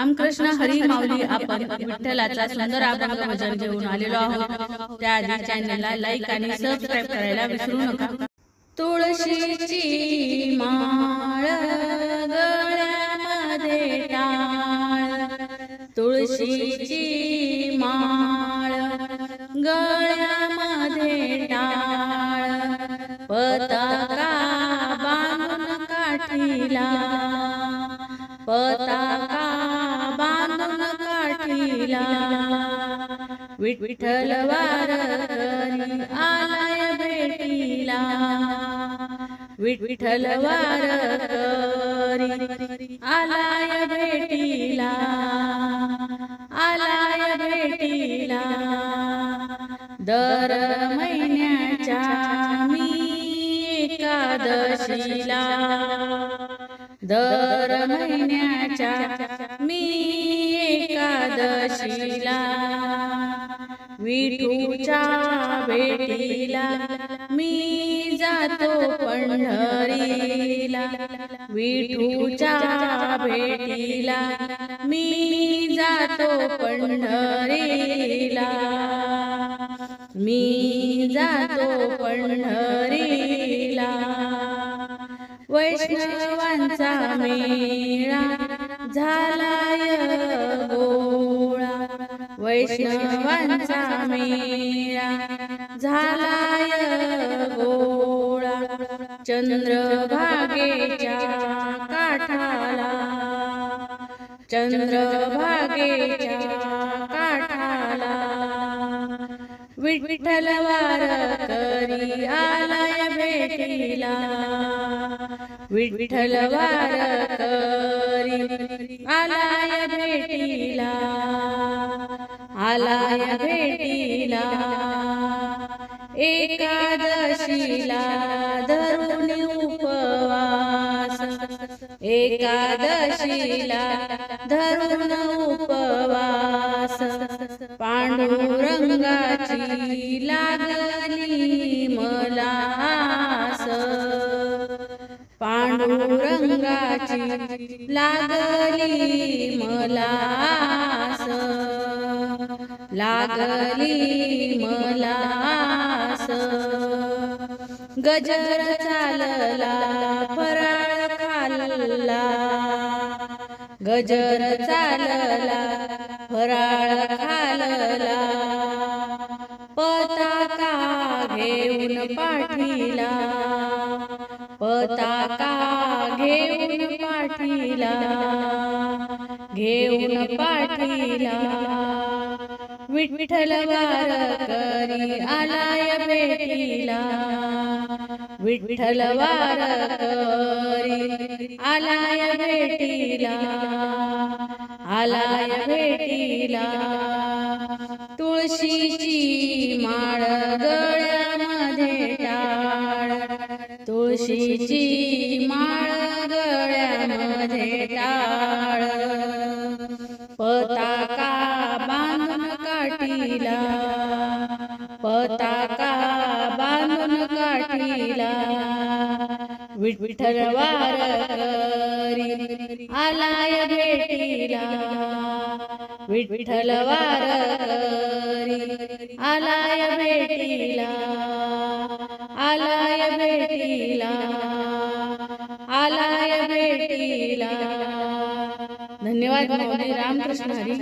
रामकृष्ण हरी माऊली. आपण विठ्ठलाचा सुंदर अभंग भजन घेऊन आलेलो आहोत. त्याआधी चॅनलला लाईक आणि सबस्क्राईब करायला विसरू नका. तुळशीची माळ गळ्यामध्ये टाळ, तुळशीची माळ गळ्यामध्ये टाळ, पताका बांधून काठीला, पताका बांधून काठीला, विठ्ठल वारकरी आलाय भेटीला, विठ्ठल वारकरी आलाय भेटीला, आलाय भेटीला. दर महिन्याच्या मी एकादशीला, दर महिन्याच्या मी एकादशीला, विठूच्या भेटीला मी जातो पंढरीला, विठूच्या भेटीला मी जातो पंढरीला, मी जातो पंढरीला. वैष्णवांचा मेळा झालाय गोळा, वैष्णवांचा मेळा झालाय गोळा, चंद्रभागेच्या काठाला, चंद्रभागेच्या काठाला, विठ्ठल वारकरी आलाय भेटीला, विठ्ठल वारकरी आलाय भेटीला, आलाय भेटीला. एकादशीला धरून उपवास, एकादशीला धरून उपवास, पांडुरंगाची लागली मला आस, पांडुरंगाची लागली मला आस, लागली मला आस. गजर चालला फराळ खाल्ला, गजर चालला फराळ खाल्ला, पताका घेऊन पाठीला, पताका घेऊन पाठीला, घेऊन पाठीला, विठ्ठल वारकरी आलाय भेटीला, विठ्ठल वारकरी आलाय भेटीला, आलाय भेटीला. तुळशीची माळ गळ्यामध्ये टाळ, तुळशीची माळ गळ्यामध्ये टाळ, पताका बांधून काठीला, पताका बांधून काठीला, विठ्ठल वारकरी आलाय भेटीला, विठ्ठल वारकरी आलाय भेटीला, आलाय भेटीला, आलाय भेटीला. धन्यवाद. रामकृष्ण हरी.